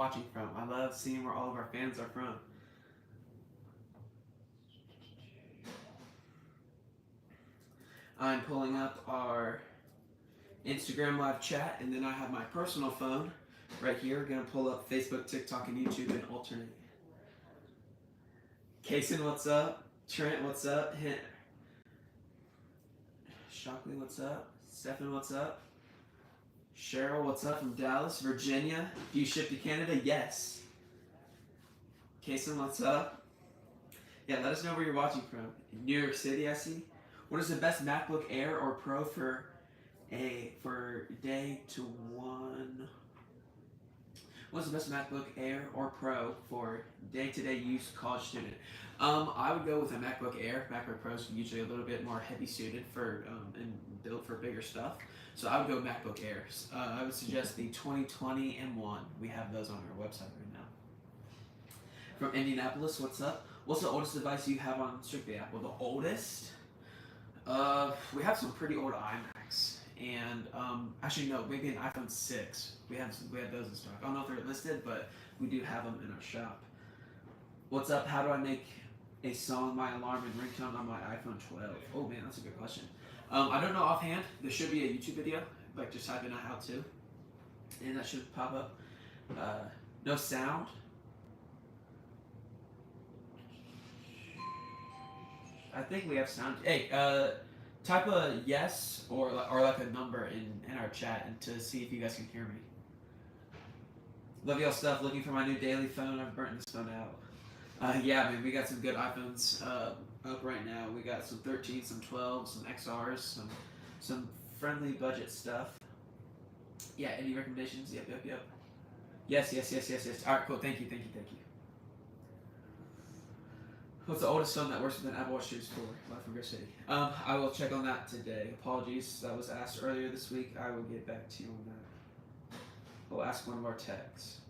watching from. I love seeing where all of our fans are from. I'm pulling up our Instagram live chat, and then I have my personal phone right here. Gonna pull up Facebook, TikTok, and YouTube and alternate. Kason, what's up? Trent, what's up? Shockley, what's up? Stefan, what's up? Cheryl, what's up from Dallas, Virginia? Do you ship to Canada? Yes. Kason, what's up? Yeah, let us know where you're watching from. New York City, I see. What is the best MacBook Air or Pro for day to one? What's the best MacBook Air or Pro for day-to-day use college student? I would go with a MacBook Air. MacBook Pro is usually a little bit more heavy-suited for and built for bigger stuff. So I would go MacBook Airs. I would suggest the 2020 M1. We have those on our website right now. From Indianapolis, what's up? What's the oldest device you have on Strictly Apple? The oldest? We have some pretty old iMacs. And actually, no, maybe an iPhone 6. We have those in stock. I don't know if they're listed, but we do have them in our shop. What's up? How do I make a song, my alarm, and ringtone on my iPhone 12? Oh man, that's a good question. I don't know offhand. There should be a YouTube video. Like just type in a how-to, and that should pop up. No sound. I think we have sound. Hey, type a yes or like a number in our chat and to see if you guys can hear me. Love y'all stuff. Looking for my new daily phone. I've burnt this phone out. Yeah, man, we got some good iPhones up right now. We got some 13, some 12, some XRs, some friendly budget stuff. Yeah, any recommendations? Yep. Yes. All right, cool. Thank you. What's the oldest phone that works with an Apple Watch Series 4? Live from Grove City. I will check on that today. Apologies, that was asked earlier this week. I will get back to you on that. We'll ask one of our techs.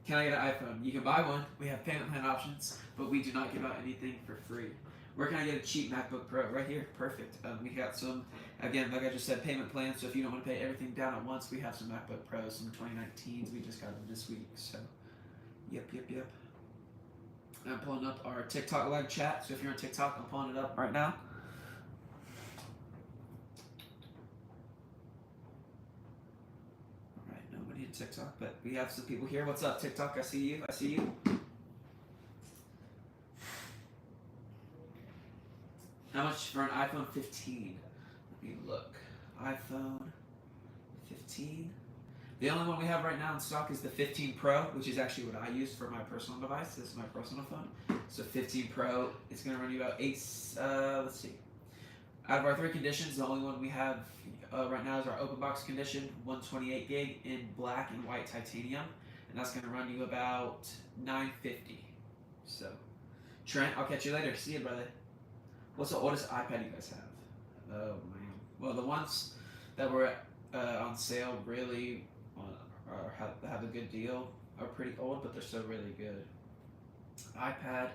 Can I get an iPhone? You can buy one. We have payment plan options, but we do not give out anything for free. Where can I get a cheap MacBook Pro? Right here. Perfect. We got some, again, like I just said, payment plans. So if you don't want to pay everything down at once, we have some MacBook Pros, some 2019s. We just got them this week. So, yep. I'm pulling up our TikTok live chat. So if you're on TikTok, I'm pulling it up right now. All right, nobody in TikTok, but we have some people here. What's up, TikTok? I see you. How much for an iPhone 15? Let me look. iPhone 15. The only one we have right now in stock is the 15 Pro, which is actually what I use for my personal device. This is my personal phone. So 15 Pro, it's going to run you about let's see. Out of our 3 conditions, the only one we have right now is our open box condition, 128 gig in black and white titanium. And that's going to run you about $950. So, Trent, I'll catch you later. See you, brother. What's the oldest iPad you guys have? Oh, man. Well, the ones that were on sale really have a good deal are pretty old, but they're still really good. iPad.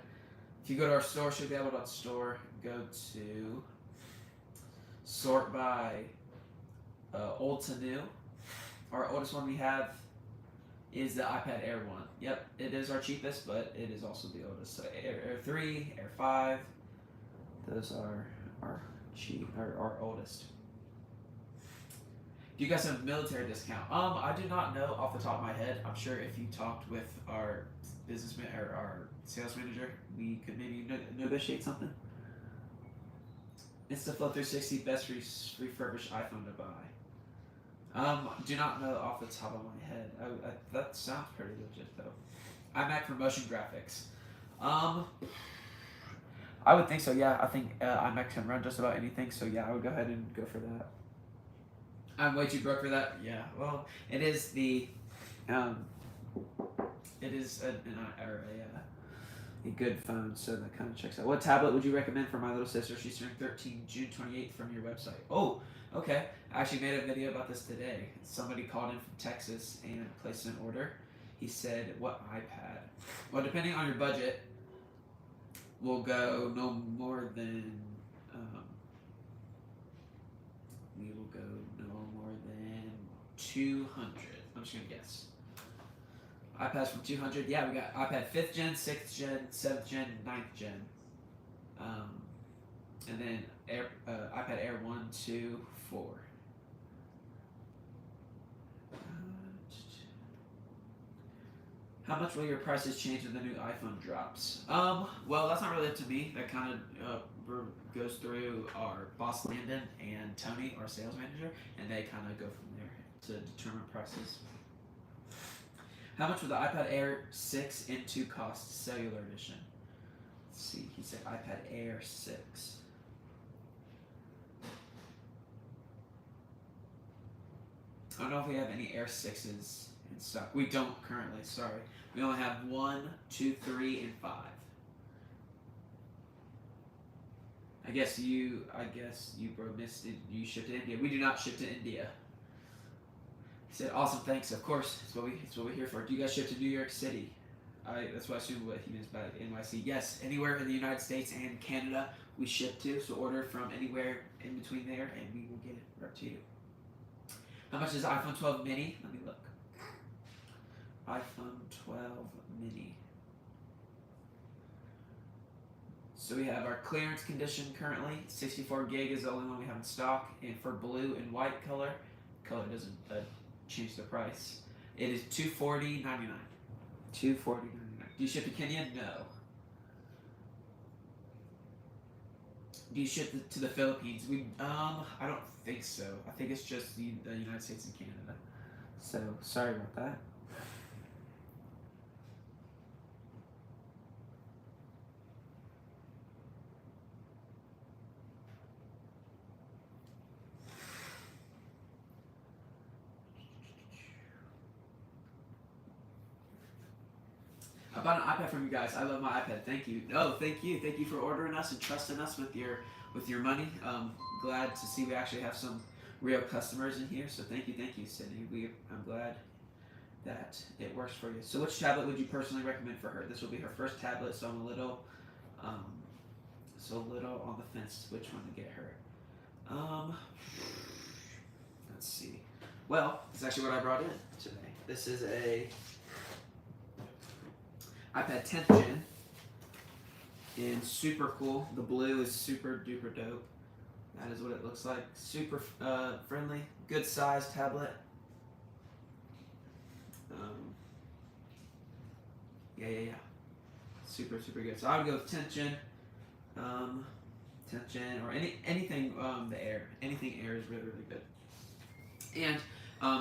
If you go to our store, should be able to store. Go to sort by old to new. Our oldest one we have is the iPad Air 1. Yep, it is our cheapest, but it is also the oldest. So Air 3, Air 5, those are our oldest. Do you guys have a military discount? I do not know off the top of my head. I'm sure if you talked with our businessman or our sales manager, we could maybe negotiate something. InstaFlow 360 best refurbished iPhone to buy. Do not know off the top of my head. That sounds pretty legit though. iMac for motion graphics. I would think so. Yeah, I think iMac can run just about anything. So yeah, I would go ahead and go for that. I'm way too broke for that. Yeah, well, it is the, it is a good phone, so that kind of checks out. What tablet would you recommend for my little sister? She's turning 13, June 28th from your website. Oh, okay. I actually made a video about this today. Somebody called in from Texas and placed an order. He said, what iPad? Well, depending on your budget, we'll go no more than, we will go no more than 200. I'm just going to guess. iPads from 200. Yeah, we got iPad 5th gen, 6th gen, 7th gen, 9th gen. And then iPad Air 1, 2, 4. How much will your prices change when the new iPhone drops? Well, that's not really up to me. That kind of goes through our boss Landon and Tony, our sales manager, and they kind of go from there to determine prices. How much would the iPad Air 6 M2 cost, cellular edition? Let's see, he said iPad Air 6. I don't know if we have any Air 6s in stock. We don't currently, sorry. We only have 1, 2, 3, and 5. I guess you bro missed it. You shipped to India. We do not ship to India. He said, awesome, thanks. Of course, it's what we're here for. Do you guys ship to New York City? That's what I assume what he means by NYC. Yes, anywhere in the United States and Canada we ship to. So order from anywhere in between there, and we will get it right to you. How much is iPhone 12 mini? Let me look. iPhone 12 mini. So we have our clearance condition currently. 64 gig is the only one we have in stock. And for blue and white color doesn't change the price. It is $240.99. $240.99. Do you ship to Kenya? No. Do you ship to the Philippines? I don't think so. I think it's just the United States and Canada. So sorry about that. I bought an iPad from you guys. I love my iPad. Thank you. No, thank you. Thank you for ordering us and trusting us with your money. Glad to see we actually have some real customers in here. So thank you, Sydney. I'm glad that it works for you. So which tablet would you personally recommend for her? This will be her first tablet, so I'm a little on the fence which one to get her. Let's see. Well, it's actually what I brought in today. This is a iPad 10th gen, and super cool. The blue is super duper dope. That is what it looks like. Super friendly, good size tablet. Yeah. Super good. So I would go with 10th gen, 10th gen, or anything the Air. Anything Air is really good. And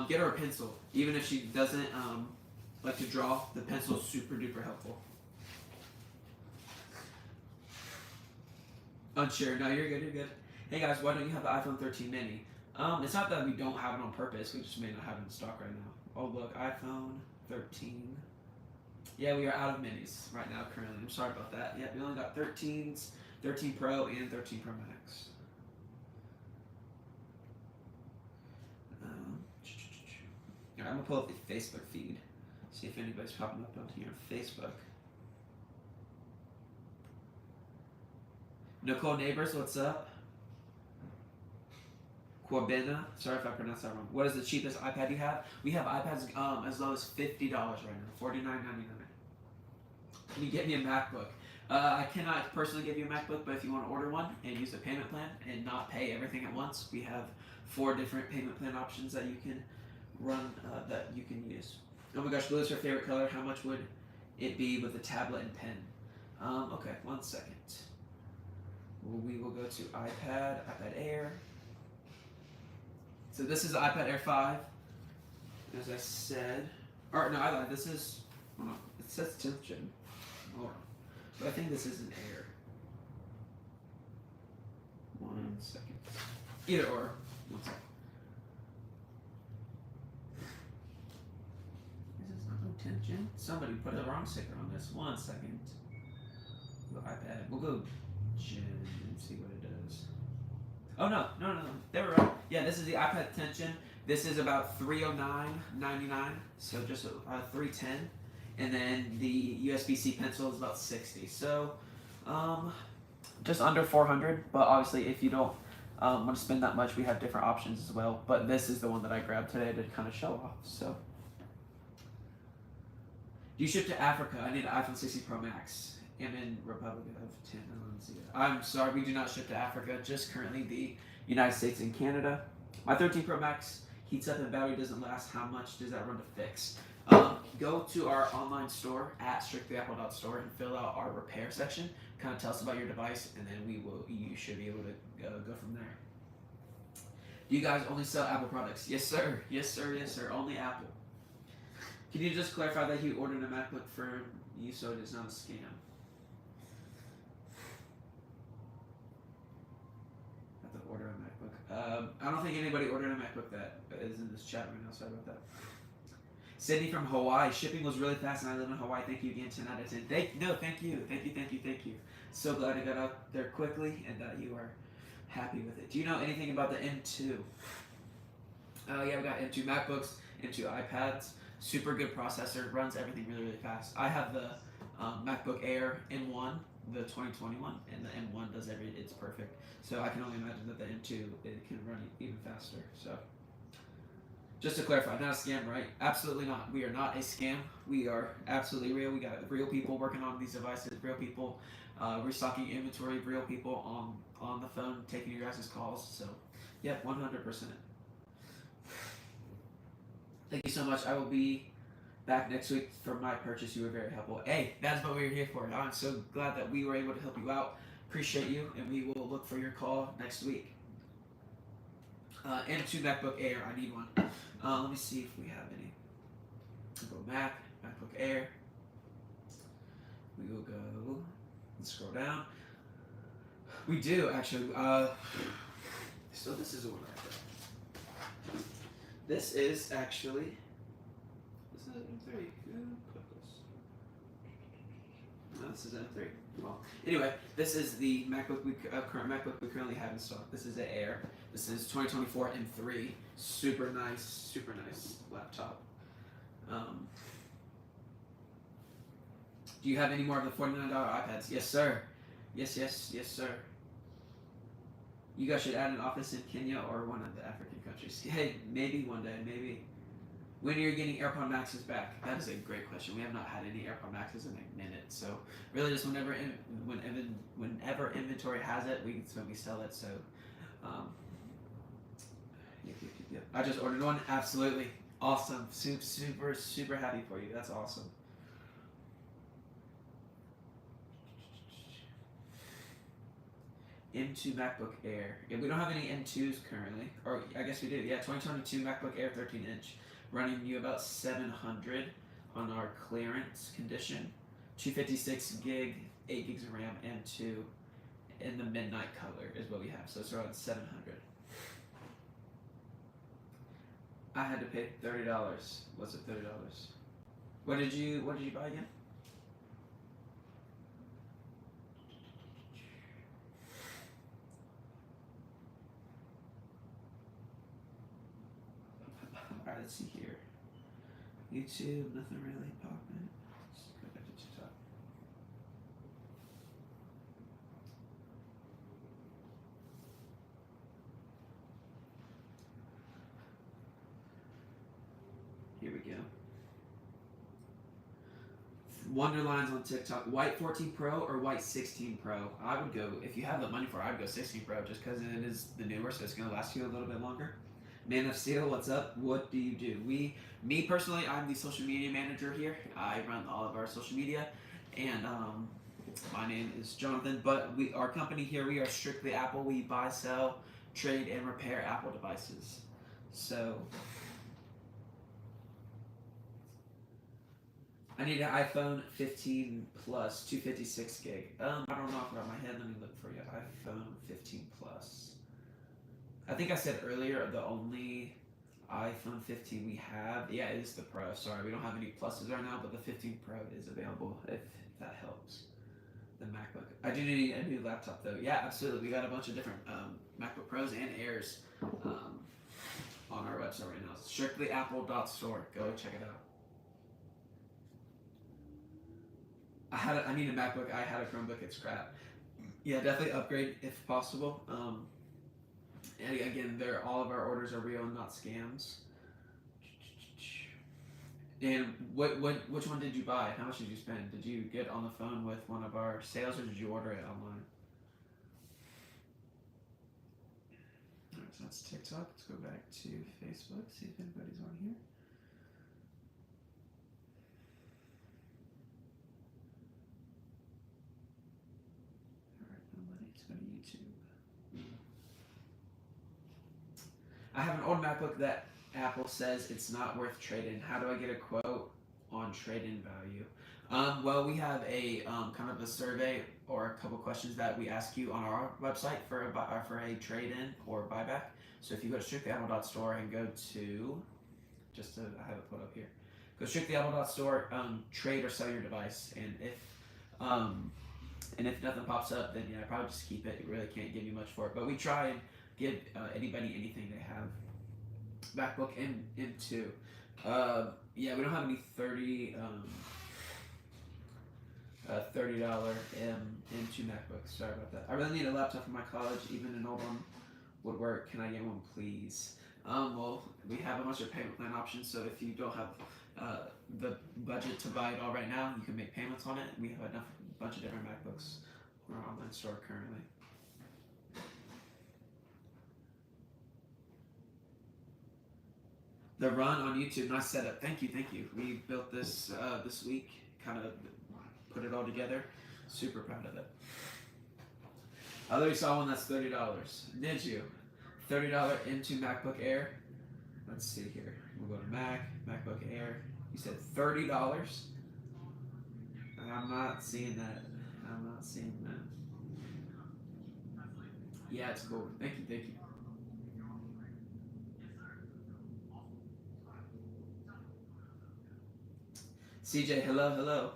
get her a pencil, even if she doesn't like to draw. The pencil is super duper helpful. Unsure. No, you're good. Hey guys, why don't you have the iPhone 13 mini? It's not that we don't have it on purpose. We just may not have it in stock right now. Oh look, iPhone 13. Yeah, we are out of minis right now currently. I'm sorry about that. Yeah, we only got 13s, 13 Pro, and 13 Pro Max. I'm gonna pull up the Facebook feed. See if anybody's popping up on here on Facebook. Nicole Neighbors, what's up? Quabena, sorry if I pronounced that wrong. What is the cheapest iPad you have? We have iPads as low as $50 right now, $49.99. Can you get me a MacBook? I cannot personally give you a MacBook, but if you want to order one and use the payment plan and not pay everything at once, we have 4 different payment plan options that you can run, that you can use. Oh my gosh, blue is her favorite color. How much would it be with a tablet and pen? Okay, 1 second. We will go to iPad Air. So this is the iPad Air 5, as I said. Or no, I lied. This is, hold on, it says 10th gen. Hold on. But I think this is an Air. 1 second. Either or. 1 second. This is not no 10th gen. Somebody put the wrong sticker on this. 1 second. We'll go iPad. We'll go gen and see what it does. Oh no. They were right. Yeah, this is the iPad 10th gen. This is about $309.99, so just $310, and then the USB-C pencil is about $60. So, just under $400. But obviously, if you don't want to spend that much, we have different options as well. But this is the one that I grabbed today to kind of show off. So, Do you ship to Africa? I need an iPhone 60 Pro Max. I'm in Republic of 10. I'm sorry, we do not ship to Africa. Just currently the United States and Canada. My 13 Pro Max heats up and battery doesn't last. How much does that run to fix? Go to our online store at strictlyapple.store and fill out our repair section. Kind of tell us about your device, and then you should be able to go from there. Do you guys only sell Apple products? Yes, sir. Yes, sir. Yes, sir. Only Apple. Can you just clarify that he ordered a MacBook for you so it is not a scam? Have to order a MacBook. I don't think anybody ordered a MacBook that is in this chat right now. Sorry about that. Sydney from Hawaii. Shipping was really fast, and I live in Hawaii. Thank you again. 10 out of 10. Thank you. So glad it got out there quickly, and that you are happy with it. Do you know anything about the M2? Yeah, we got M2 MacBooks, M2 iPads. Super good processor. Runs everything really, really fast. I have the MacBook Air M1, the 2021, and the M1 does it's perfect. So I can only imagine that the M2 it can run even faster. So. Just to clarify, not a scam, right? Absolutely not. We are not a scam. We are absolutely real. We got real people working on these devices, real people restocking inventory, real people on the phone taking your guys' calls. So, yeah, 100%. Thank you so much. I will be back next week for my purchase. You were very helpful. Hey, that's what we were here for. I'm so glad that we were able to help you out. Appreciate you, and we will look for your call next week. M2 MacBook Air. I need one. Let me see if we have any. We'll go MacBook Air. We will go. Let's scroll down. We do actually. So this is the one right there. This is actually. This is M3. Who put this? No, this is M3. Well, anyway, this is the MacBook current MacBook we currently have in stock. This is the Air. This is 2024 M3. Super nice laptop. Do you have any more of the $49 iPads? Yes, sir. Yes, sir. You guys should add an office in Kenya or one of the African countries. Hey, maybe one day, maybe. When you're getting AirPod Maxes back? That is a great question. We have not had any AirPod Maxes in a minute, so really just whenever inventory has it, we sell it. So, yep. I just ordered one. Absolutely awesome. Super happy for you. That's awesome. M2 MacBook Air. Yeah, we don't have any M2s currently, or I guess we do. Yeah, 2022 MacBook Air 13-inch. Running you about 700 on our clearance condition. 256 gig, 8 gigs of RAM, and 2 in the midnight color is what we have. So it's around 700. I had to pay $30. What's it, $30? What did you buy again? Alright, let's see here. YouTube, nothing really popping. Let's go back to TikTok. Here we go. Wonderlines on TikTok. White 14 Pro or white 16 Pro? I would go, if you have the money for it, I'd go 16 Pro just because it is the newer, so it's going to last you a little bit longer. Man of Steel, what's up? What do you do? Me personally, I'm the social media manager here. I run all of our social media, and my name is Jonathan. But our company here, we are strictly Apple. We buy, sell, trade, and repair Apple devices. So I need an iPhone 15 Plus, 256 gig. I don't know off the top of my head. Let me look for you. iPhone 15 Plus. I think I said earlier the only iPhone 15 we have, is the Pro. Sorry, we don't have any pluses right now, but the 15 Pro is available if that helps. The MacBook. I do need a new laptop though. Yeah, absolutely. We got a bunch of different MacBook Pros and Airs on our website right now. Strictlyapple.store. Go check it out. I need a MacBook. I had a Chromebook. It's crap. Yeah, definitely upgrade if possible. And again, all of our orders are real and not scams. And which one did you buy? How much did you spend? Did you get on the phone with one of our sales, or did you order it online? All right, so that's TikTok. Let's go back to Facebook. See if anybody's on here. All right, nobody. Let's go to YouTube. I have an old MacBook that Apple says it's not worth trading. How do I get a quote on trade-in value? Well, we have a kind of a survey or a couple questions that we ask you on our website for a trade-in or buyback. So if you go to strictlyapple.store and go to, I have it put up here. Go strictlyapple.store, trade or sell your device, and if nothing pops up, then yeah, probably just keep it. You really can't give you much for it, but we try and give anybody anything they have. MacBook M2. Yeah, we don't have any $30 M2 MacBooks. Sorry about that. I really need a laptop for my college. Even an old one would work. Can I get one, please? Well, we have a bunch of payment plan options. So if you don't have the budget to buy it all right now, you can make payments on it. We have a bunch of different MacBooks on our online store currently. The run on YouTube, nice setup. Thank you. We built this this week, kind of put it all together. Super proud of it. I literally saw one that's $30. Did you? $30 M2 MacBook Air. Let's see here. We'll go to MacBook Air. You said $30? I'm not seeing that. Yeah, it's cool. Thank you. CJ, hello.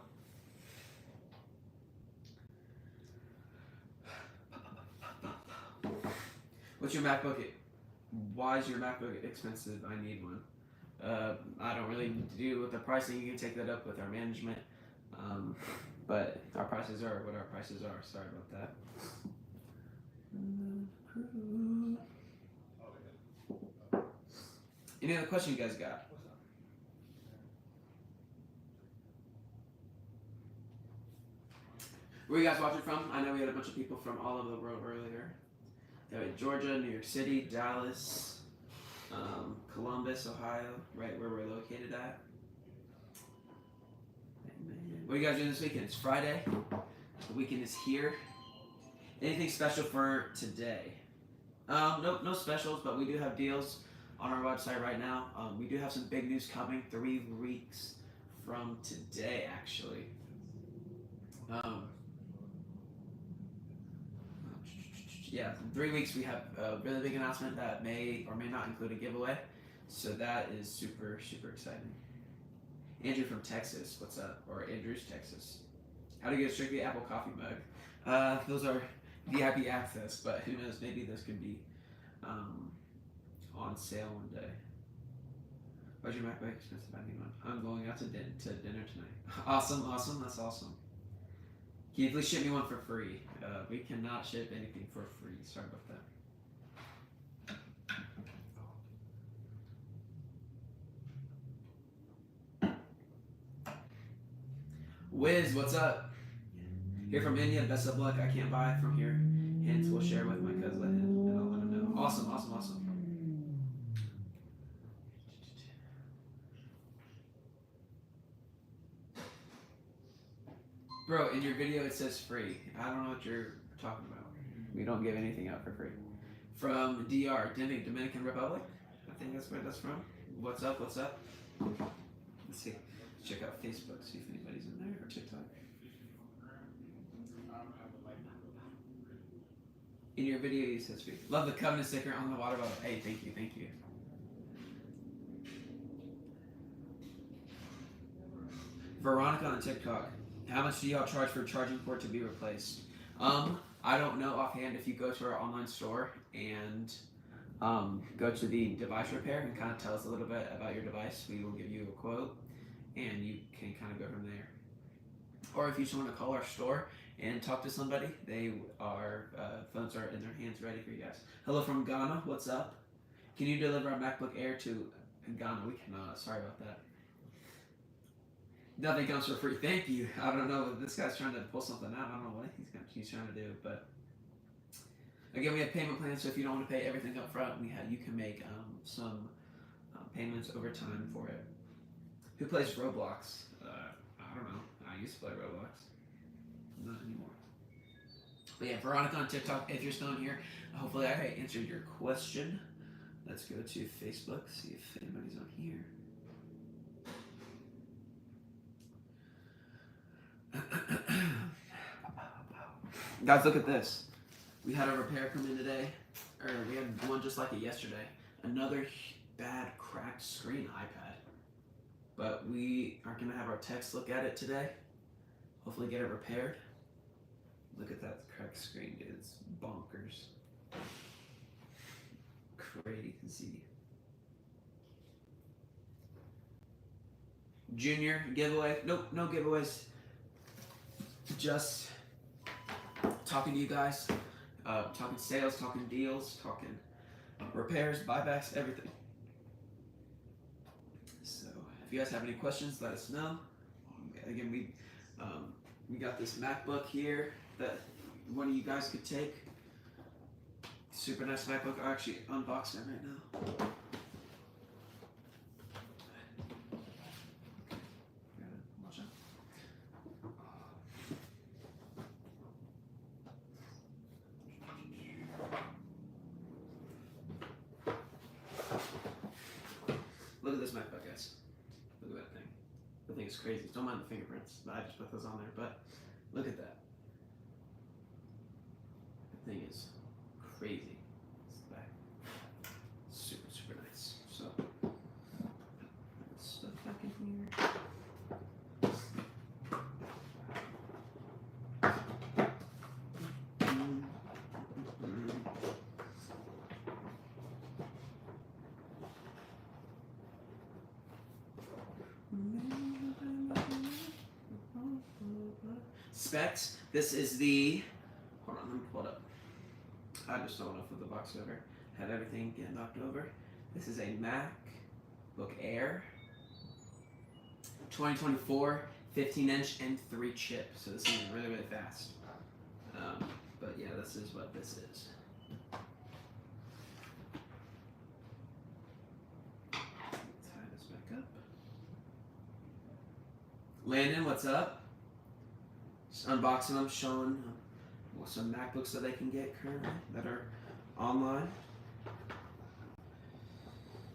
What's your MacBook? Why is your MacBook expensive? I need one. I don't really deal with the pricing. You can take that up with our management. But our prices are what our prices are. Sorry about that. Any other question you guys got? Where you guys watching from? I know we had a bunch of people from all over the world earlier. Georgia, New York City, Dallas, Columbus, Ohio, right where we're located at. Amen. What are you guys doing this weekend? It's Friday. The weekend is here. Anything special for today? No specials, but we do have deals on our website right now. We do have some big news coming 3 weeks from today, actually. Yeah, in 3 weeks we have a really big announcement that may or may not include a giveaway. So that is super exciting. Andrew from Texas, what's up? Or Andrews, Texas. How to get a Strictly Apple coffee mug. Those are VIP access, but who knows, maybe those could be on sale one day. Why's your MacBook expensive? I need one. I'm going out to dinner tonight. Awesome, that's awesome. Can you please ship me one for free? We cannot ship anything for free. Sorry about that. Wiz, what's up? Here from India, best of luck. I can't buy it from here. Hence, we'll share with my cousin and I'll let him know. Awesome. Bro, in your video it says free. I don't know what you're talking about. We don't give anything out for free. From DR, Dominican Republic. I think that's where that's from. What's up? Let's see. Check out Facebook, see if anybody's in there, or TikTok. In your video it says free. Love the covenant sticker on the water bottle. Hey, thank you. Veronica on TikTok. How much do y'all charge for a charging port to be replaced? I don't know offhand. If you go to our online store and go to the device repair and kind of tell us a little bit about your device, we will give you a quote and you can kind of go from there. Or if you just want to call our store and talk to somebody, our phones are in their hands ready for you guys. Hello from Ghana, what's up? Can you deliver a MacBook Air to Ghana? We cannot, sorry about that. Nothing comes for free. Thank you. I don't know. This guy's trying to pull something out. I don't know what he's trying to do. But again, we have payment plans. So if you don't want to pay everything up front, you can make some payments over time for it. Who plays Roblox? I don't know. I used to play Roblox. Not anymore. But yeah, Veronica on TikTok, if you're still in here, hopefully I answered your question. Let's go to Facebook, see if anybody's on here. Guys, look at this. We had a repair come in today, or we had one just like it yesterday. Another bad cracked screen iPad. But we are going to have our techs look at it today. Hopefully get it repaired. Look at that cracked screen, dude. It's bonkers. Crazy. Junior giveaway. Nope, no giveaways. Just talking to you guys. Talking sales, talking deals, talking repairs, buybacks, everything. So if you guys have any questions, let us know. Again, we got this MacBook here that one of you guys could take. Super nice MacBook. I'll actually unbox it right now. Watch out. Look at this MacBook, guys. Look at that thing. The thing is crazy. Don't mind the fingerprints. I just put those on there, but look at that. The thing is crazy. It's the back. Super, super nice. So, put this stuff back in here. Specs. This is the. Hold on, let me pull it up. I just don't want to flip the box over. Had everything get knocked over. This is a MacBook Air 2024, 15-inch and 3 chip. So this is really, really fast. But yeah, this is what this is. Tie this back up. Landon, what's up? Just unboxing them, showing some MacBooks that they can get currently that are online.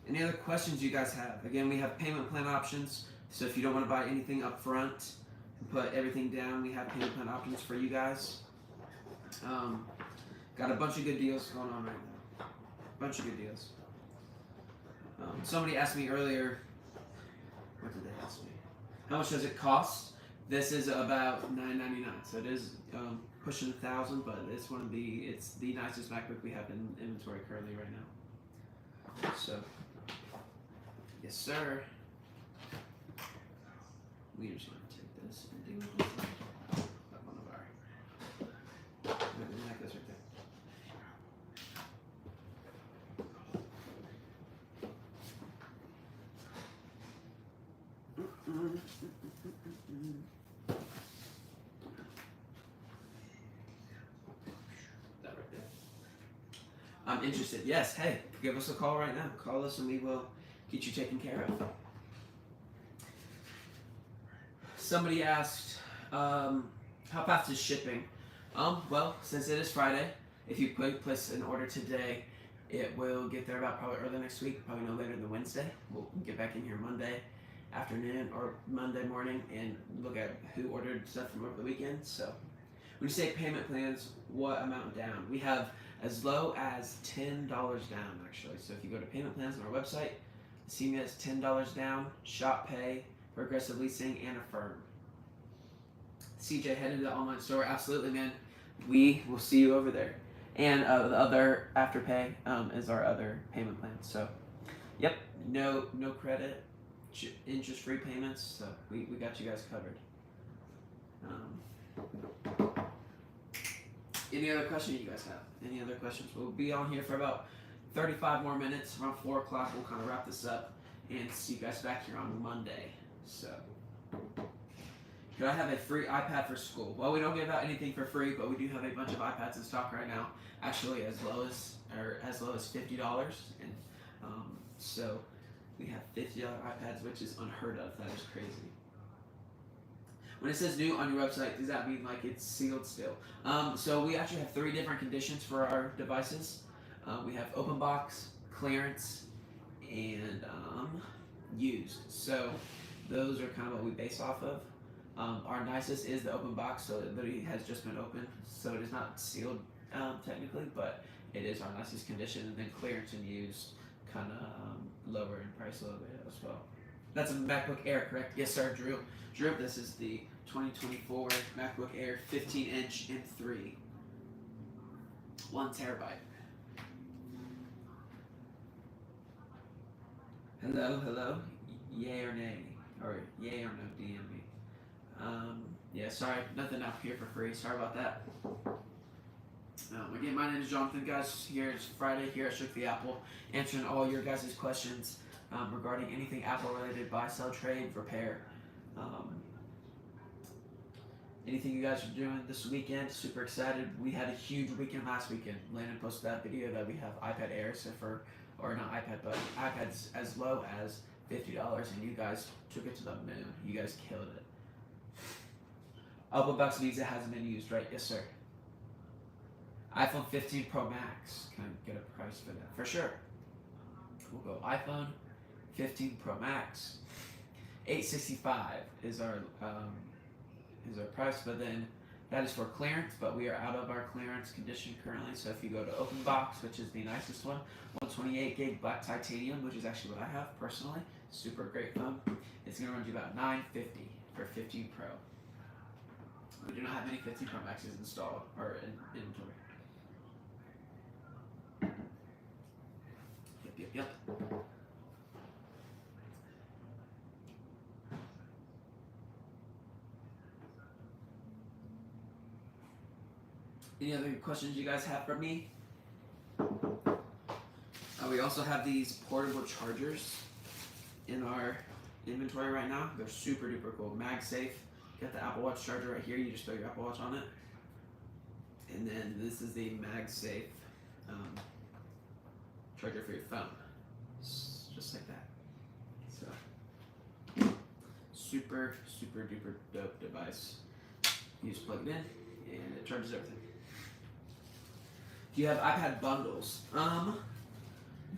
Any other questions you guys have? Again, we have payment plan options. So if you don't want to buy anything up front and put everything down, we have payment plan options for you guys. Got a bunch of good deals going on right now. Bunch of good deals. Somebody asked me earlier, what did they ask me? How much does it cost? This is about $9.99, so it is pushing 1,000, but it's the nicest MacBook we have in inventory currently right now. So, yes sir. We just want to take this and deal with this. Like one of our. Like this right there. That right there. I'm interested. Yes. Hey, give us a call right now. Call us and we will get you taken care of. Somebody asked, how fast is shipping? Well, since it is Friday, if you place an order today, it will get there about probably early next week, probably no later than Wednesday. We'll get back in here Monday afternoon or Monday morning and look at who ordered stuff from over the weekend. So when you say payment plans, what amount down? We have as low as $10 down actually. So if you go to payment plans on our website, see me as $10 down, Shop Pay, Progressive Leasing, and Affirm. CJ, head into the online store. Absolutely, man. We will see you over there. And the other Afterpay is our other payment plan. So, yep, no credit, interest-free payments. So we got you guys covered. Any other questions you guys have? Any other questions? We'll be on here for about 35 more minutes. Around 4 o'clock, we'll kind of wrap this up and see you guys back here on Monday. So. Could I have a free iPad for school? Well, we don't give out anything for free, but we do have a bunch of iPads in stock right now. Actually, as low as $50, and so we have $50 iPads, which is unheard of. That is crazy. When it says new on your website, does that mean like it's sealed still? So we actually have 3 different conditions for our devices. We have open box, clearance, and used. So those are kind of what we base off of. Our nicest is the open box, so it literally has just been opened, so it is not sealed technically, but it is our nicest condition. And then clearance and used kind of lower in price a little bit as well. That's a MacBook Air, correct? Yes, sir, Drew. Drew, this is the 2024 MacBook Air 15-inch M3, 1 terabyte. Hello. Yay or nay, or yay or no, DM me. Yeah, sorry, nothing out here for free. Sorry about that. Again, my name is Jonathan, guys. Here it's Friday here at Shook the Apple, answering all your guys' questions regarding anything Apple related, buy, sell, trade, repair. Anything you guys are doing this weekend? Super excited. We had a huge weekend last weekend. Landon posted that video that we have iPad Airs or not iPad, but iPads as low as $50, and you guys took it to the moon. You guys killed it. Open box means it hasn't been used, right? Yes, sir. iPhone 15 Pro Max. Can I get a price for that? For sure. We'll go iPhone 15 Pro Max. $865 is our price, but then that is for clearance, but we are out of our clearance condition currently. So if you go to open box, which is the nicest one, 128 gig black titanium, which is actually what I have personally, super great phone. It's gonna run you about $950 for 15 Pro. We do not have any 15 Pro Maxes installed or in inventory. Yep. Any other questions you guys have for me? We also have these portable chargers in our inventory right now. They're super duper cool. MagSafe. Got the Apple Watch charger right here. You just throw your Apple Watch on it. And then this is the MagSafe charger for your phone. Just like that. So, super duper dope device. You just plug it in and it charges everything. Do you have iPad bundles?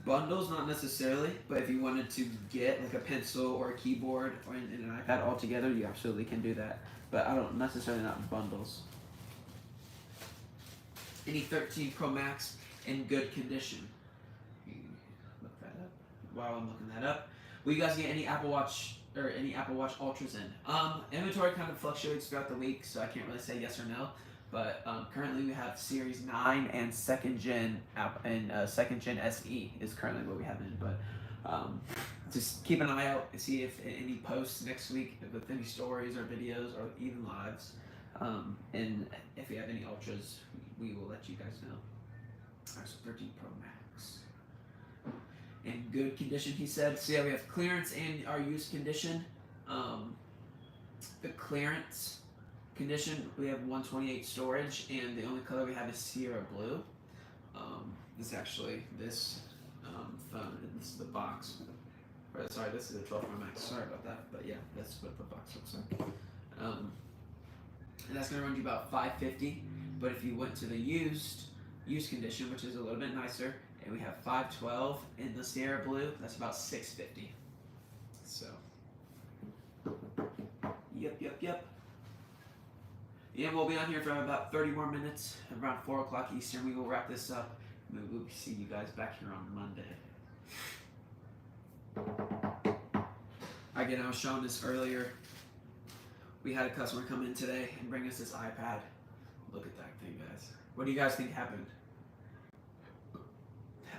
Bundles, not necessarily, but if you wanted to get like a pencil or a keyboard or an iPad all together, you absolutely can do that. But I don't necessarily not bundles. Any 13 Pro Max in good condition? Look that up. While I'm looking that up, will you guys get any Apple Watch or any Apple Watch Ultras in? Inventory kind of fluctuates throughout the week, so I can't really say yes or no. But currently we have Series 9 and second gen SE is currently what we have in. But just keep an eye out and see if any posts next week with any stories or videos or even lives. And if we have any ultras, we will let you guys know. Alright, so 13 Pro Max. In good condition, he said. So yeah, we have clearance and our used condition. The clearance condition, we have 128 storage, and the only color we have is Sierra Blue. This is actually this phone, and this is the box. Or, sorry, this is the 12 Pro Max. Sorry about that, but yeah, that's what the box looks like. And that's gonna run you about $550. But if you went to the used condition, which is a little bit nicer, and we have 512 in the Sierra Blue, that's about $650. So, yep. Yeah, we'll be on here for about 30 more minutes. Around 4 o'clock Eastern, we will wrap this up. We'll see you guys back here on Monday. Again, I was showing this earlier. We had a customer come in today and bring us this iPad. Look at that thing, guys. What do you guys think happened?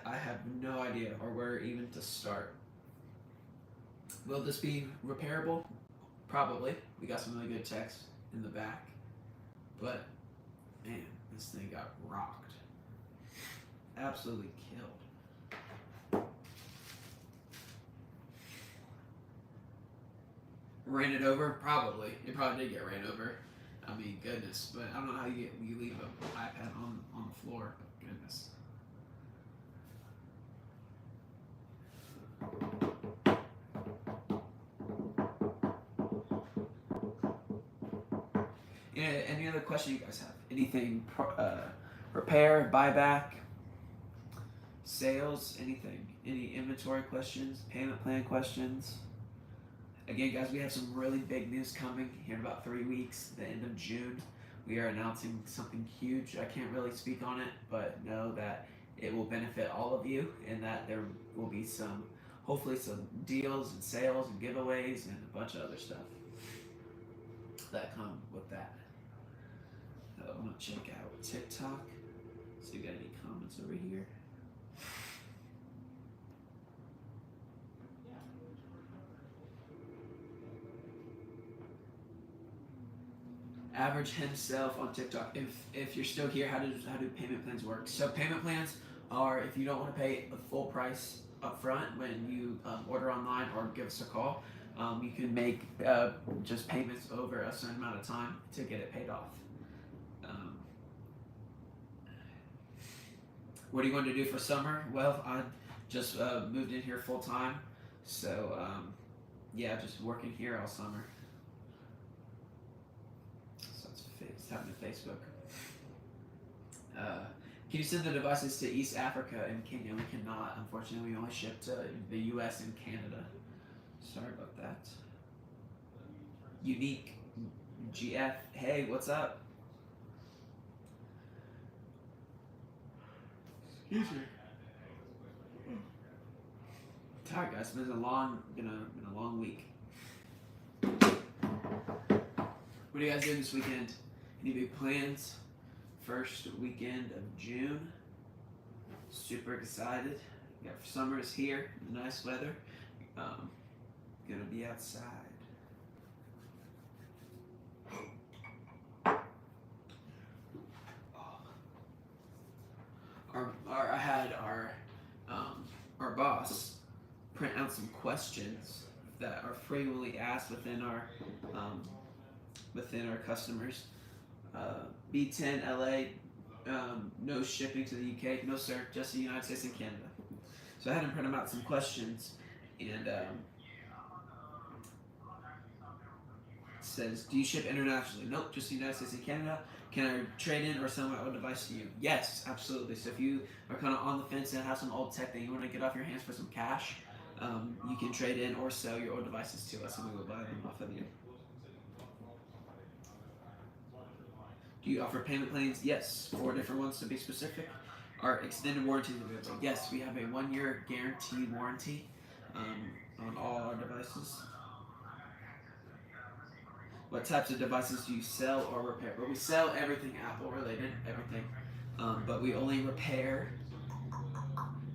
I have no idea or where even to start. Will this be repairable? Probably. We got some really good text in the back. But, man, this thing got rocked. Absolutely killed. Ran it over? Probably. It probably did get ran over. I mean, goodness. But I don't know how you leave an iPad on the floor. Goodness. Yeah, any other question you guys have? Anything repair, buyback, sales, anything? Any inventory questions, payment plan questions? Again, guys, we have some really big news coming here in about 3 weeks, the end of June. We are announcing something huge. I can't really speak on it, but know that it will benefit all of you and that there will be hopefully some deals and sales and giveaways and a bunch of other stuff that come with that. So I'm going to check out TikTok. See if we got any comments over here. Average himself on TikTok. If you're still here, how do payment plans work? So payment plans are if you don't want to pay the full price up front when you order online or give us a call, you can make just payments over a certain amount of time to get it paid off. What are you going to do for summer? Well, I just moved in here full time, so yeah, just working here all summer. It's happening to Facebook. Can you send the devices to East Africa and Kenya? We cannot. Unfortunately, we only ship to the U.S. and Canada. Sorry about that. Unique GF. Hey, what's up? Excuse me. Tired, guys. It's been a long week. What are you guys doing this weekend? Any big plans? First weekend of June. Super excited. Yeah, summer is here. Nice weather. Gonna be outside. I had our boss print out some questions that are frequently asked within our customers. B10 LA, no shipping to the UK. No sir, just the United States and Canada. So I had him print them out some questions, and says, do you ship internationally? Nope, just the United States and Canada. Can I trade in or sell my old device to you? Yes, absolutely. So if you are kind of on the fence and have some old tech that you want to get off your hands for some cash, you can trade in or sell your old devices to us and we will buy them off of you. Do you offer payment plans? Yes, 4 different ones to be specific. Our extended warranty is available. Yes, we have a 1-year guaranteed warranty on all our devices. What types of devices do you sell or repair? Well, we sell everything Apple related, everything. But we only repair.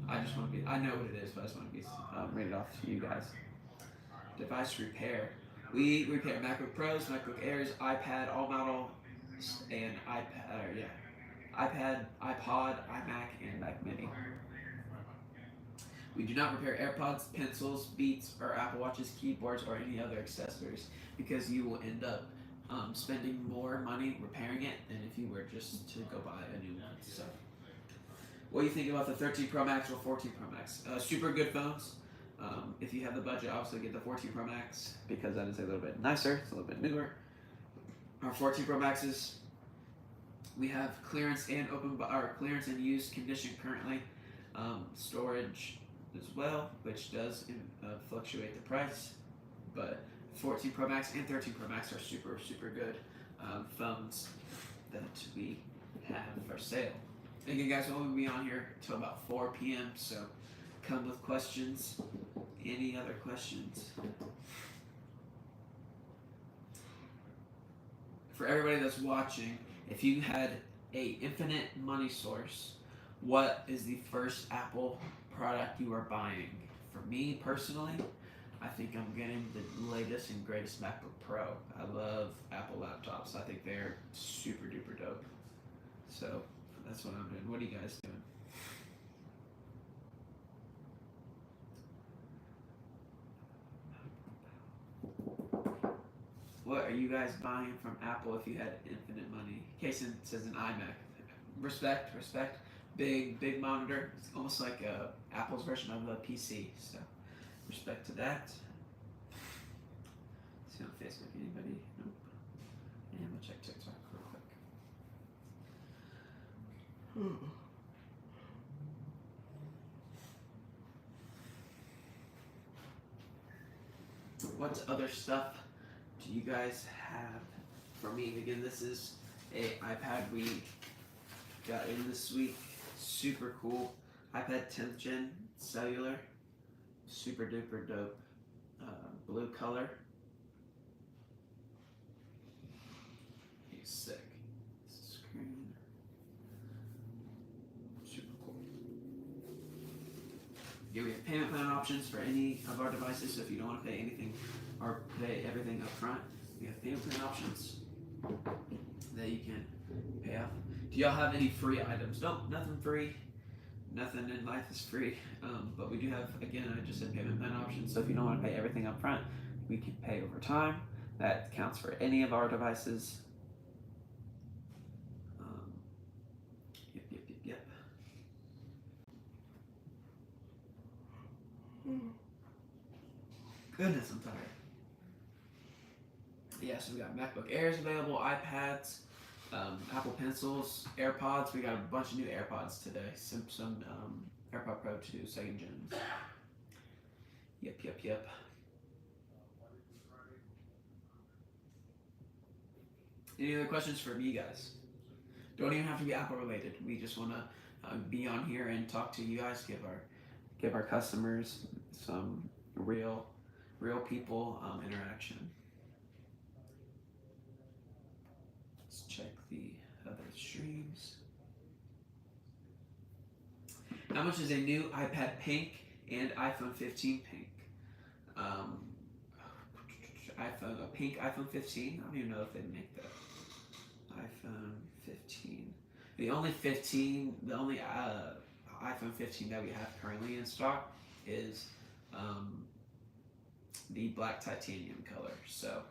I know what it is, but I just want to be read it off to you guys. Device repair. We repair MacBook Pros, MacBook Airs, iPad, all model, and iPad, iPod, iMac, and Mac Mini. We do not repair AirPods, pencils, Beats, or Apple Watches, keyboards, or any other accessories because you will end up spending more money repairing it than if you were just to go buy a new one. So, what do you think about the 13 Pro Max or 14 Pro Max? Super good phones. If you have the budget, obviously get the 14 Pro Max because that is a little bit nicer. It's a little bit newer. Our 14 Pro Maxes, we have clearance and clearance and used condition currently. Storage as well, which does fluctuate the price, but 14 Pro Max and 13 Pro Max are super, super good phones that we have for sale. Again, guys, we'll be on here till about 4 p.m., so come with questions. Any other questions? For everybody that's watching, if you had a infinite money source, what is the first Apple product you are buying? For me personally, I think I'm getting the latest and greatest MacBook Pro. I love Apple laptops. I think they're super duper dope. So that's what I'm doing. What are you guys doing? What are you guys buying from Apple if you had infinite money? Kason says an iMac. Respect, respect. Big monitor. It's almost like Apple's version of a PC. So respect to that. See on Facebook, anybody? Nope. And we'll check TikTok real quick. What other stuff do you guys have for me? Again, this is a iPad we got in this week. Super cool. iPad 10th gen cellular. Super duper dope. Blue color. He's sick. Screen. Super cool. Yeah, we have payment plan options for any of our devices, so if you don't want to pay anything or pay everything up front, we have payment plan options that you can pay off. Do y'all have any free items? Nope, nothing free. Nothing in life is free. But we do have, again, I just said payment plan options, so if you don't want to pay everything up front, we can pay over time. That counts for any of our devices. Yep. Goodness, I'm tired. Yeah, so we got MacBook Airs available, iPads, Apple Pencils, AirPods. We got a bunch of new AirPods today. Some AirPod Pro 2 second gens. Yep. Any other questions for me, guys? Don't even have to be Apple related. We just want to be on here and talk to you guys, give our customers some real people interaction. Let's check the other streams. How much is a new iPad Pink and iPhone 15 Pink? iPhone 15. I don't even know if they make that. iPhone 15. The only iPhone 15 that we have currently in stock is the black titanium color. So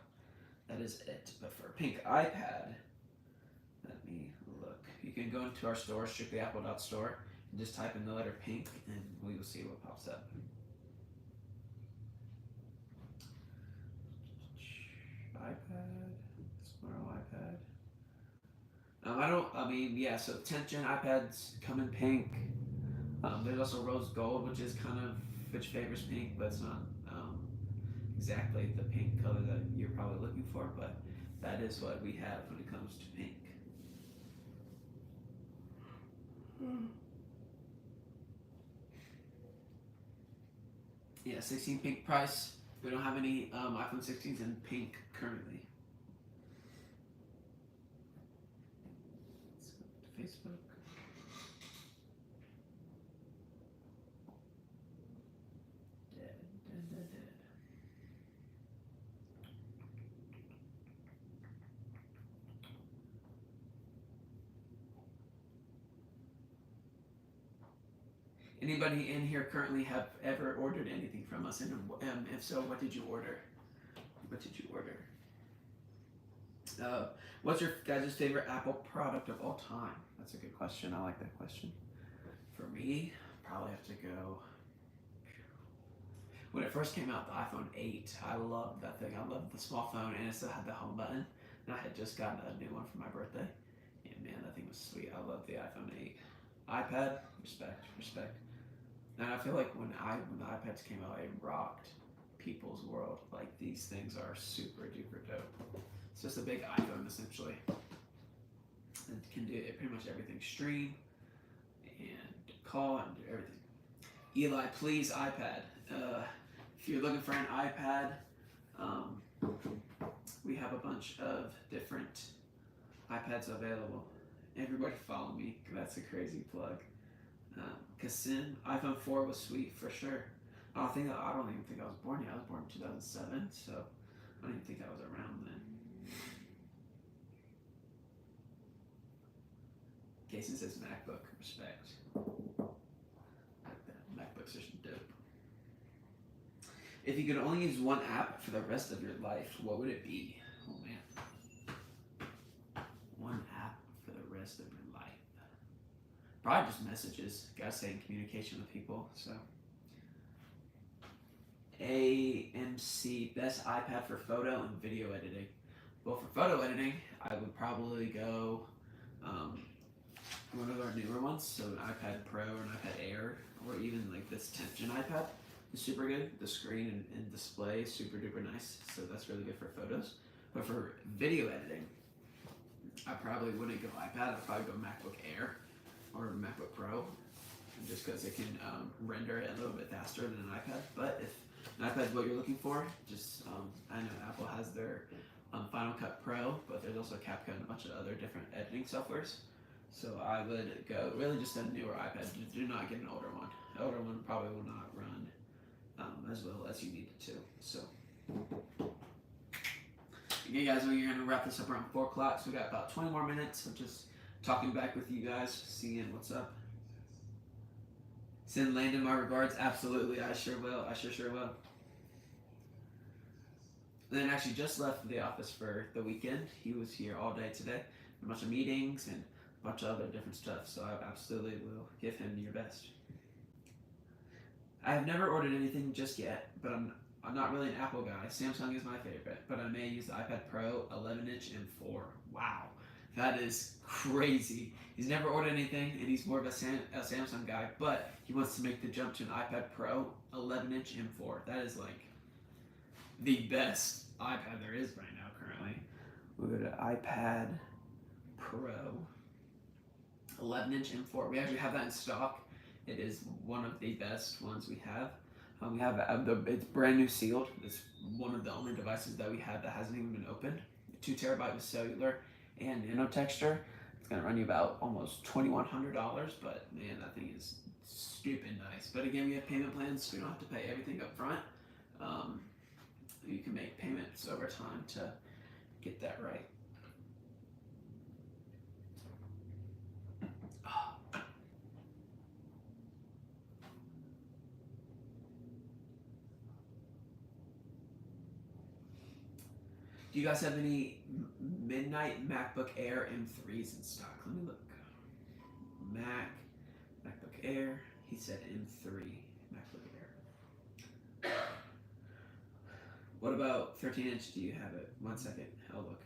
that is it. But for a pink iPad, let me look. You can go into our store, strictlyapple.store, and just type in the letter pink, and we will see what pops up. iPad, smart iPad. So 10th gen iPads come in pink. There's also rose gold, which favors pink, but it's not exactly the pink color that you're probably looking for, but that is what we have when it comes to pink. Yeah, 16 pink price. We don't have any iPhone 16s in pink currently. Let's go to Facebook. Dead. Anybody in here currently have ever ordered anything from us? And if so, what did you order? What's your guys' favorite Apple product of all time? That's a good question. I like that question. For me, probably have to go. When it first came out, the iPhone 8, I loved that thing. I loved the small phone, and it still had the home button. And I had just gotten a new one for my birthday. And man, that thing was sweet. I love the iPhone 8. iPad, respect. And I feel like when the iPads came out, it rocked people's world. Like, these things are super duper dope. It's just a big iPhone essentially. It can do pretty much everything. Stream and call and do everything. Eli, please iPad. If you're looking for an iPad, we have a bunch of different iPads available. Everybody follow me. That's a crazy plug. Kasim, iPhone 4 was sweet for sure. I don't even think I was born yet. I was born in 2007, so I don't even think I was around then. Casey says MacBook, respect. Like that. MacBooks are dope. If you could only use one app for the rest of your life, what would it be? Probably just messages. Gotta stay in communication with people. So AMC, best iPad for photo and video editing. Well, for photo editing, I would probably go one of our newer ones, so an iPad Pro or an iPad Air, or even like this 10th gen iPad is super good. The screen and display is super duper nice, so that's really good for photos. But for video editing, I probably wouldn't go iPad. I'd probably go MacBook Air or MacBook Pro, just because it can render it a little bit faster than an iPad. But if an iPad is what you're looking for, just I know Apple has their Final Cut Pro, but there's also CapCut and a bunch of other different editing softwares. So I would go really just a newer iPad. Do not get an older one. An older one probably will not run as well as you need it to. So, okay, guys, we're going to wrap this up around 4 o'clock. So we got about 20 more minutes of just talking back with you guys, seeing what's up. Send Landon my regards. Absolutely, I sure will. I sure will. Then actually just left the office for the weekend. He was here all day today. A bunch of meetings and a bunch of other different stuff. So I absolutely will give him your best. I have never ordered anything just yet, but I'm not really an Apple guy. Samsung is my favorite, but I may use the iPad Pro 11-inch and 4. Wow, that is crazy. He's never ordered anything, and he's more of a Samsung guy, but he wants to make the jump to an iPad Pro 11-inch and 4. That is like the best iPad there is right now currently. We'll go to iPad Pro 11-inch and 4. We actually have that in stock. It is one of the best ones we have. We have it's brand new sealed. It's one of the only devices that we have that hasn't even been opened. 2 terabyte with cellular and nano texture. It's gonna run you about almost $2,100, but man, that thing is stupid nice. But again, we have payment plans, so we don't have to pay everything up front. You can make payments over time to get that right. Do you guys have any Midnight MacBook Air M3s in stock? Let me look. MacBook Air. He said M3 MacBook Air. What about 13-inch? Do you have it? 1 second. I'll look.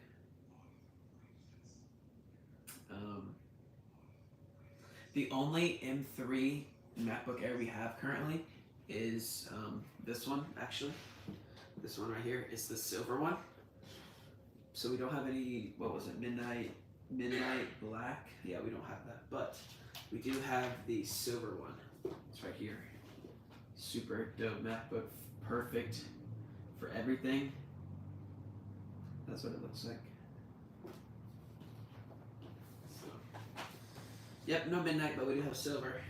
The only M3 MacBook Air we have currently is this one, actually. This one right here. It's the silver one. So we don't have any, what was it, Midnight Black? Yeah, we don't have that, but we do have the silver one. It's right here. Super dope MacBook, perfect for everything. That's what it looks like. So, yep, no Midnight, but we do have silver.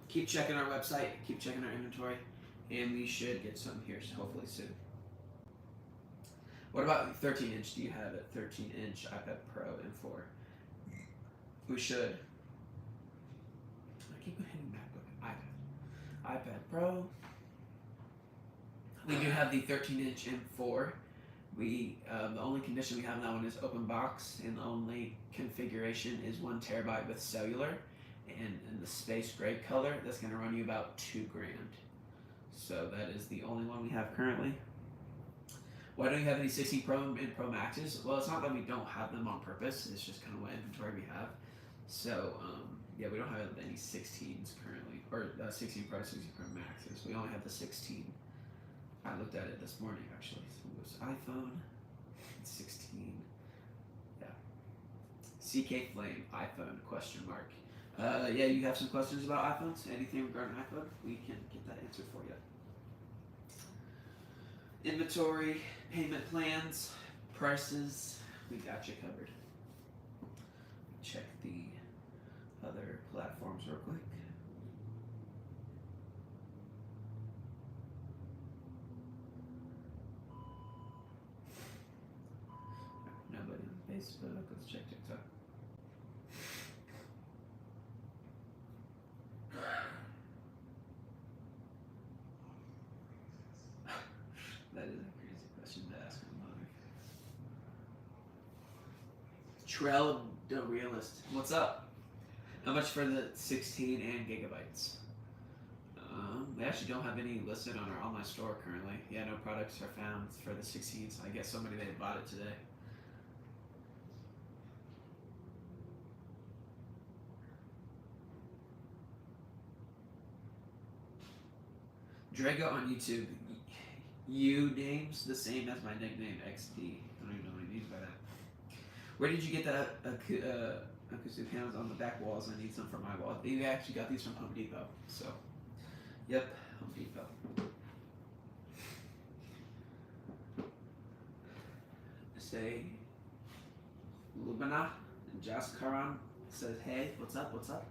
Keep checking our website, keep checking our inventory, and we should get some here hopefully soon. What about 13-inch? Do you have it? 13-inch iPad Pro and 4. We should. I keep hitting MacBook, iPad Pro. We do have the 13-inch and 4. The only condition we have on that one is open box, and the only configuration is 1 terabyte with cellular, and in the space gray color. That's going to run you about $2,000. So that is the only one we have currently. Why don't you have any 16 Pro and Pro Maxes? Well, it's not that we don't have them on purpose. It's just kind of what inventory we have. So, yeah, we don't have any 16s currently, or 16 Pro, 16 Pro Maxes. We only have the 16. I looked at it this morning, actually. So it was iPhone 16. Yeah. CK Flame, iPhone, question mark. Yeah, you have some questions about iPhones? Anything regarding iPhone? We can get that answered for you. Inventory, payment plans, prices, we got you covered. Check the other platforms real quick. Nobody on Facebook, let's check TikTok. That is a crazy question to ask a mother. Trell the Realist. What's up? How much for the 16 and gigabytes? We actually don't have any listed on our online store currently. Yeah, no products are found for the 16, so I guess somebody may have bought it today. Drago on YouTube. You names the same as my nickname XD. I don't even know what he means by that. Where did you get the acoustic panels on the back walls? I need some for my wall. You actually got these from Home Depot. So, yep, Home Depot. Say, Lubana and Jas Karan says, hey, what's up? What's up?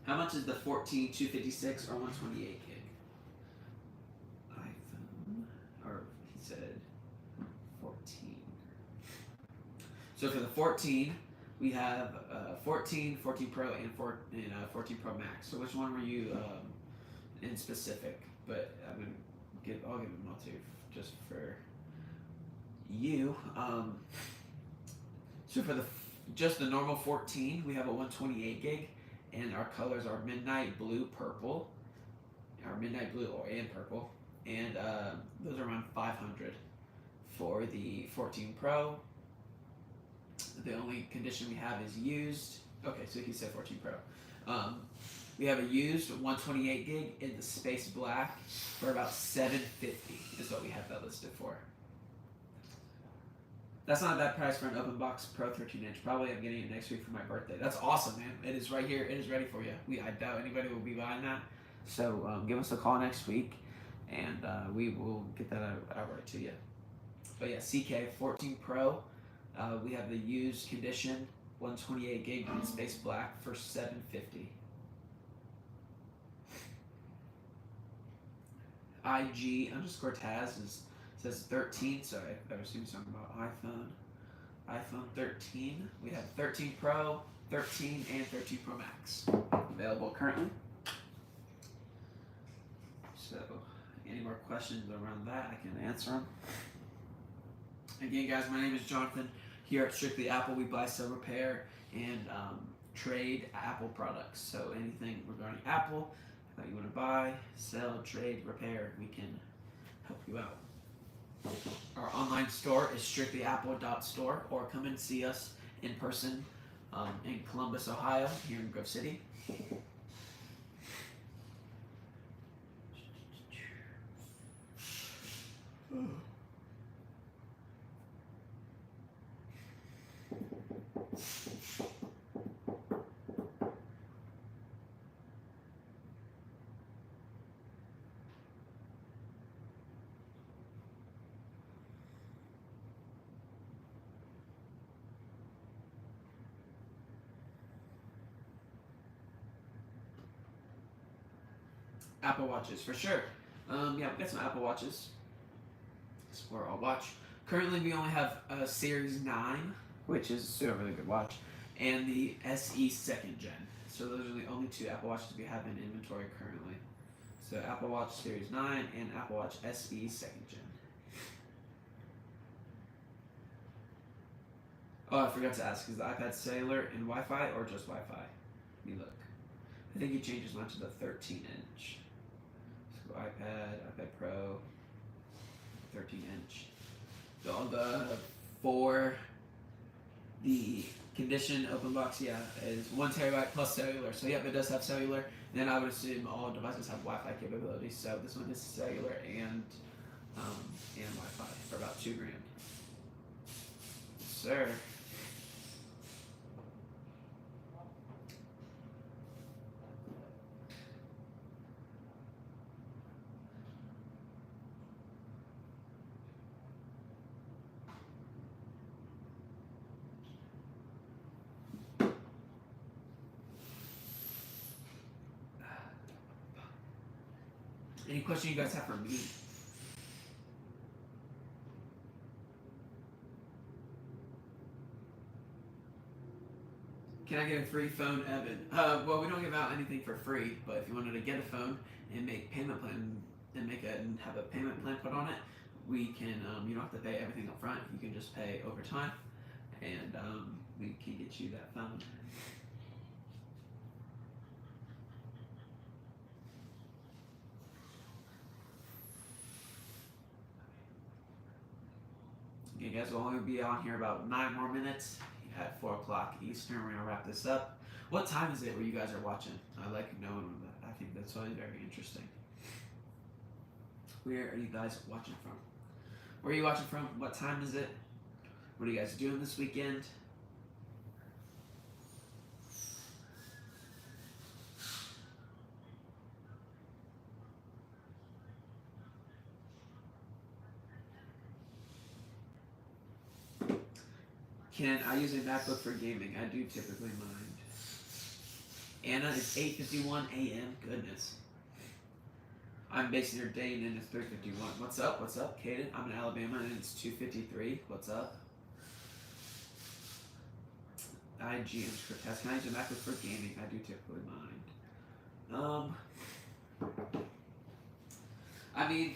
How much is the 14, 256 or 128 gig? iPhone, or he said 14. So for the 14, we have 14, 14 Pro, and 14 Pro Max. So which one were you in specific? But I'll give them all to you just for you. So for just the normal 14, we have a 128 gig. And our colors are midnight blue, purple, or midnight blue and purple, and those are around 500 for the 14 Pro. The only condition we have is used. Okay, so he said 14 Pro. We have a used 128 gig in the space black for about $750 is what we have that listed for. That's not a bad price for an open box Pro 13-inch. Probably I'm getting it next week for my birthday. That's awesome, man. It is right here. It is ready for you. I doubt anybody will be buying that. So give us a call next week, and we will get that out right to you. But yeah, CK 14 Pro. We have the used condition 128 gig in space black for $750. IG_Taz says 13, so I assume something about iPhone 13. We have 13 Pro, 13, and 13 Pro Max available currently. So, any more questions around that, I can answer them. Again, guys, my name is Jonathan. Here at Strictly Apple, we buy, sell, repair, and trade Apple products. So anything regarding Apple that you want to buy, sell, trade, repair, we can help you out. Our online store is strictlyapple.store, or come and see us in person in Columbus, Ohio, here in Grove City. Apple Watches, for sure. Yeah, we got some Apple Watches. That's where I'll watch. Currently, we only have a Series 9, which is still a really good watch, and the SE 2nd Gen. So those are the only two Apple Watches we have in inventory currently. So Apple Watch Series 9 and Apple Watch SE 2nd Gen. Oh, I forgot to ask, is the iPad cellular and Wi-Fi or just Wi-Fi? Let me look. I think he changes mine to the 13-inch. So iPad Pro, 13-inch. So for the condition open box, yeah, is 1 terabyte plus cellular. So yep, it does have cellular. And then I would assume all devices have Wi-Fi capabilities. So this one is cellular and Wi-Fi for about $2,000. Yes, sir. Any question you guys have for me? Can I get a free phone, Evan? Well, we don't give out anything for free, but if you wanted to get a phone and make payment plan and have a payment plan put on it, we can, you don't have to pay everything up front. You can just pay over time, and we can get you that phone. You guys will only be on here about 9 more minutes. At 4 o'clock Eastern, we're gonna wrap this up. What time is it where you guys are watching? I like knowing that. I think that's always very interesting. Where are you guys watching from? Where are you watching from? What time is it? What are you guys doing this weekend? Can I use a MacBook for gaming? I do typically mind. Anna, it's 8:51 a.m. Goodness. I'm basing your day in it's 3:51. What's up? What's up, Kaden? I'm in Alabama and it's 2:53. What's up? IGM Cortez. Can I use a MacBook for gaming? I do typically mind. I mean,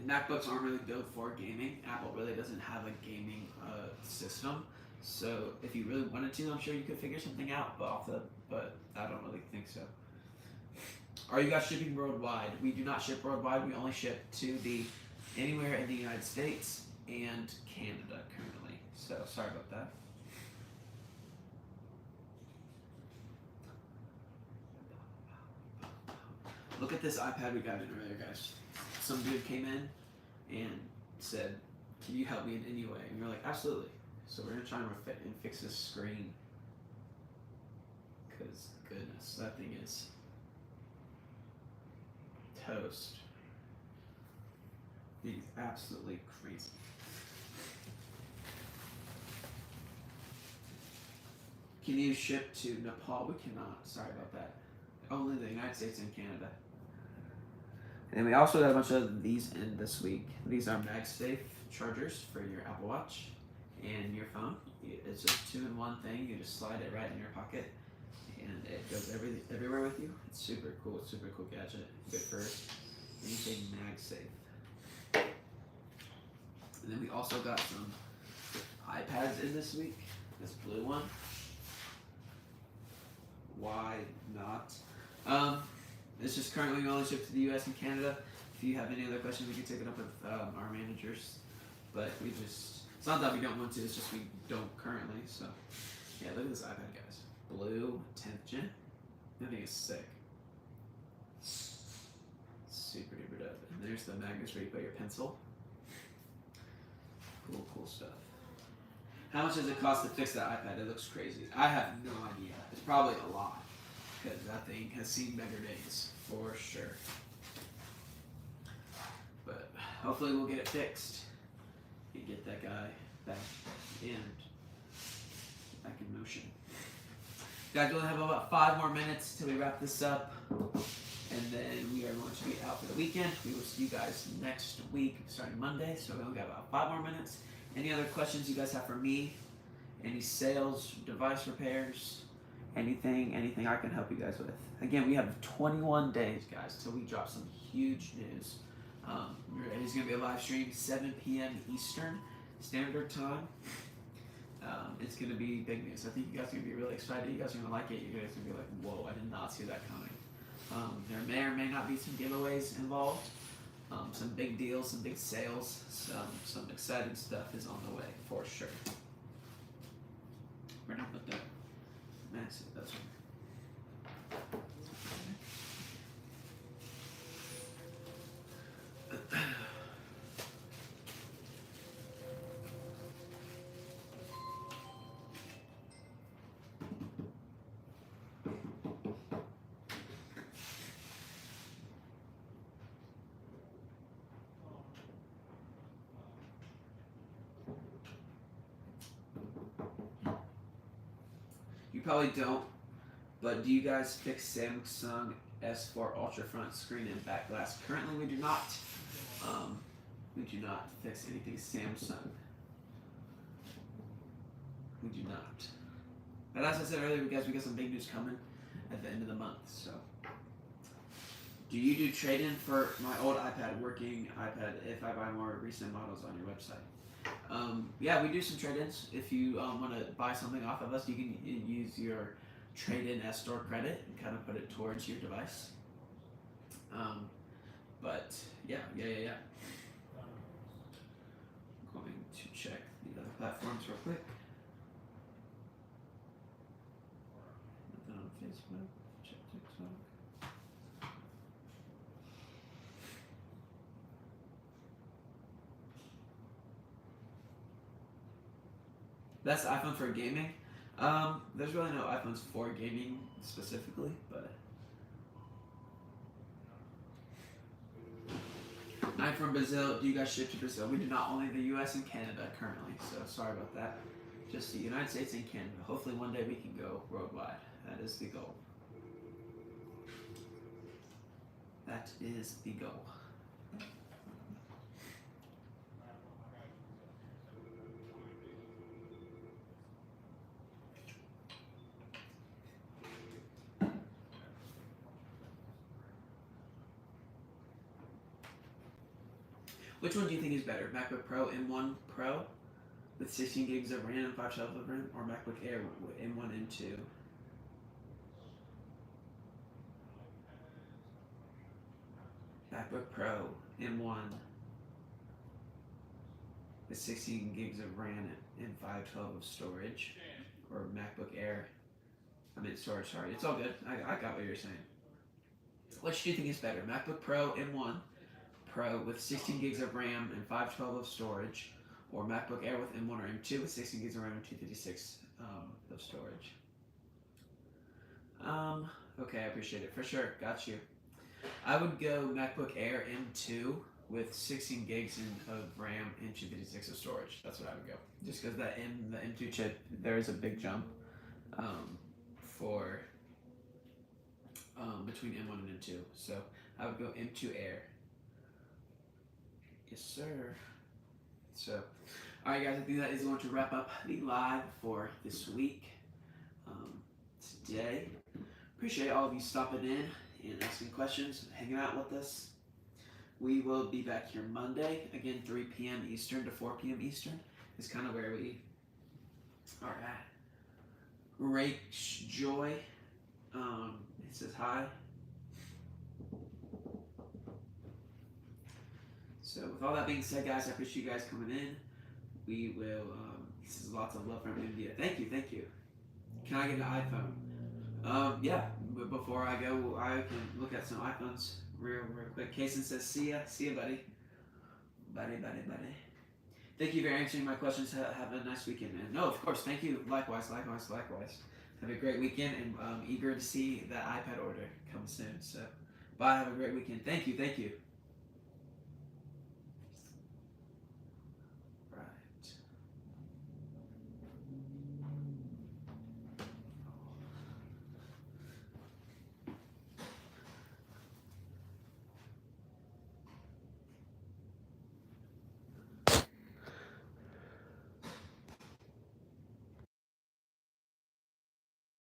MacBooks aren't really built for gaming. Apple really doesn't have a gaming system. So if you really wanted to, I'm sure you could figure something out. But I don't really think so. Are you guys shipping worldwide? We do not ship worldwide. We only ship to anywhere in the United States and Canada currently. So sorry about that. Look at this iPad we got in earlier, guys. Some dude came in and said, "Can you help me in any way?" And we were like, "Absolutely." So we're gonna try and fix this screen. Cause goodness, that thing is toast. He's absolutely crazy. Can you ship to Nepal? We cannot. Sorry about that. Only the United States and Canada. And we also got a bunch of these in this week. These are MagSafe chargers for your Apple Watch and your phone. It's a 2-in-1 thing. You just slide it right in your pocket, and it goes everywhere with you. It's super cool. It's a super cool gadget. Good for anything MagSafe. And then we also got some iPads in this week. This blue one. Why not? It's just currently only shipped to the U.S. and Canada. If you have any other questions, we can take it up with our managers. But it's not that we don't want to, it's just we don't currently. So, yeah, look at this iPad, guys. Blue, 10th gen. That thing is sick. Super duper dope. And there's the magnets where you put your pencil. Cool stuff. How much does it cost to fix that iPad? It looks crazy. I have no idea. It's probably a lot, because that thing has seen better days, for sure. But hopefully we'll get it fixed and get that guy back in motion. Guys, we only have about 5 more minutes till we wrap this up, and then we are going to be out for the weekend. We will see you guys next week, starting Monday, so we only got about 5 more minutes. Any other questions you guys have for me? Any sales, device repairs, anything I can help you guys with? Again, we have 21 days, guys, till we drop some huge news. It's going to be a live stream, 7 p.m. Eastern Standard Time. It's going to be big news. I think you guys are going to be really excited. You guys are going to like it. You guys are going to be like, whoa, I did not see that coming. There may or may not be some giveaways involved. Some big deals, some big sales, some exciting stuff is on the way for sure. We're not with that. Massive, that's right. You probably don't, but do you guys fix Samsung S4 Ultra front screen and back glass? Currently, we do not. We do not fix anything Samsung. We do not. But as I said earlier, guys, we got some big news coming at the end of the month. So Do you do trade-in for my old working iPad, if I buy more recent models on your website? Yeah, we do some trade-ins. If you want to buy something off of us, you can use your trade-in as store credit and kind of put it towards your device. But yeah. I'm going to check the other platforms real quick. Nothing on Facebook. Check TikTok. That's the iPhone for gaming. There's really no iPhones for gaming specifically, but I'm from Brazil. Do you guys ship to Brazil? We do not, only the US and Canada currently, so sorry about that. Just the United States and Canada. Hopefully one day we can go worldwide. That is the goal. That is the goal. Which one do you think is better? MacBook Pro M1 Pro with 16 gigs of RAM and 512 of RAM, or MacBook Air M1 M2? MacBook Pro M1 with 16 gigs of RAM and 512 of storage, or MacBook Air. I mean storage, sorry. It's all good. I got what you're saying. Which do you think is better? MacBook Pro M1 Pro with 16 gigs of RAM and 512 of storage, or MacBook Air with M1 or M2 with 16 gigs of RAM and 256 of storage? Okay, I appreciate it. For sure, got you. I would go MacBook Air M2 with 16 gigs of RAM and 256 of storage. That's what I would go. Just because the M2 chip, there is a big jump for between M1 and M2. So I would go M2 Air. Yes, sir. So, alright guys, I think that is going to wrap up the live for this week. Today. Appreciate all of you stopping in and asking questions, hanging out with us. We will be back here Monday, again 3 p.m. Eastern to 4 p.m. Eastern is kind of where we are at. Rach Joy, it says hi. So with all that being said, guys, I appreciate you guys coming in. We will, this is lots of love from India. Thank you. Can I get an iPhone? Yeah, but before I go, I can look at some iPhones real quick. Kason says, see ya, buddy. Buddy. Thank you for answering my questions. Have a nice weekend, man. No, of course, thank you. Likewise. Have a great weekend, and I'm eager to see that iPad order come soon. So, bye, have a great weekend. Thank you.